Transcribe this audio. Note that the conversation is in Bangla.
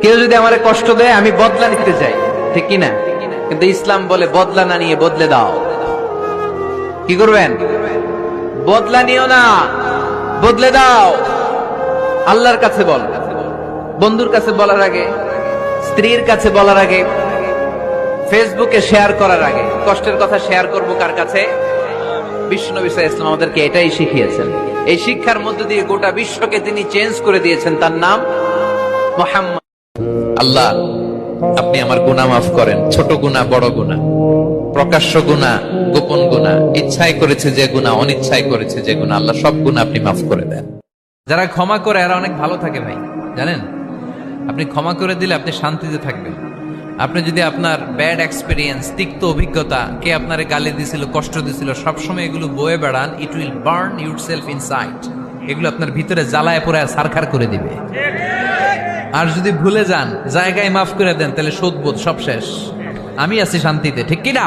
কেউ যদি আমার কষ্ট দেয় আমি বদলা নিতে চাই, ঠিক কিনা? কিন্তু ইসলাম বলে বদলা না নিয়ে বদলে দাও। কি করবেন? বদলা নিও না, বদলে দাও। আল্লাহর কাছে বল, বন্ধুর কাছে বলার আগে, স্ত্রীর কাছে বলার আগে, ফেসবুকে শেয়ার করার আগে কষ্টের কথা শেয়ার করব কার কাছে? বিশ্বনবী সাল্লাল্লাহু আলাইহি ওয়াসাল্লাম আমাদেরকে এটাই শিখিয়েছেন। এই শিক্ষার মধ্য দিয়ে গোটা বিশ্বকে তিনি চেঞ্জ করে দিয়েছেন। তার নাম মুহাম্মদ। আল্লাহ, আপনি আমার গুনাহ মাফ করেন, ছোট গুনাহ, বড় গুনাহ, প্রকাশ্য গুনাহ, গোপন গুনাহ, ইচ্ছায় করেছে যে গুনাহ, অনিচ্ছায় করেছে যে গুনাহ, আল্লাহ সব গুনাহ আপনি মাফ করে দেন। যারা ক্ষমা করে এরা অনেক ভালো থাকে ভাই, জানেন? আপনি ক্ষমা করে দিলে আপনি শান্তিতে থাকবেন। আপনি যদি আপনার ব্যাড এক্সপেরিয়েন্স, তিক্ত অভিজ্ঞতা, কে আপনারে গালি দিছিল, কষ্ট দিছিল, সবসময় এগুলো বয়ে বেড়ান, it will burn yourself inside. এগুলো আপনার ভিতরে জ্বালায় পোড়ায় ছারখার করে দিবে। আর যদি ভুলে যান, জায়গায় মাফ করে দেন, তাহলে শোধবোধ সব শেষ। আমি আছি শান্তিতে, ঠিক কিনা?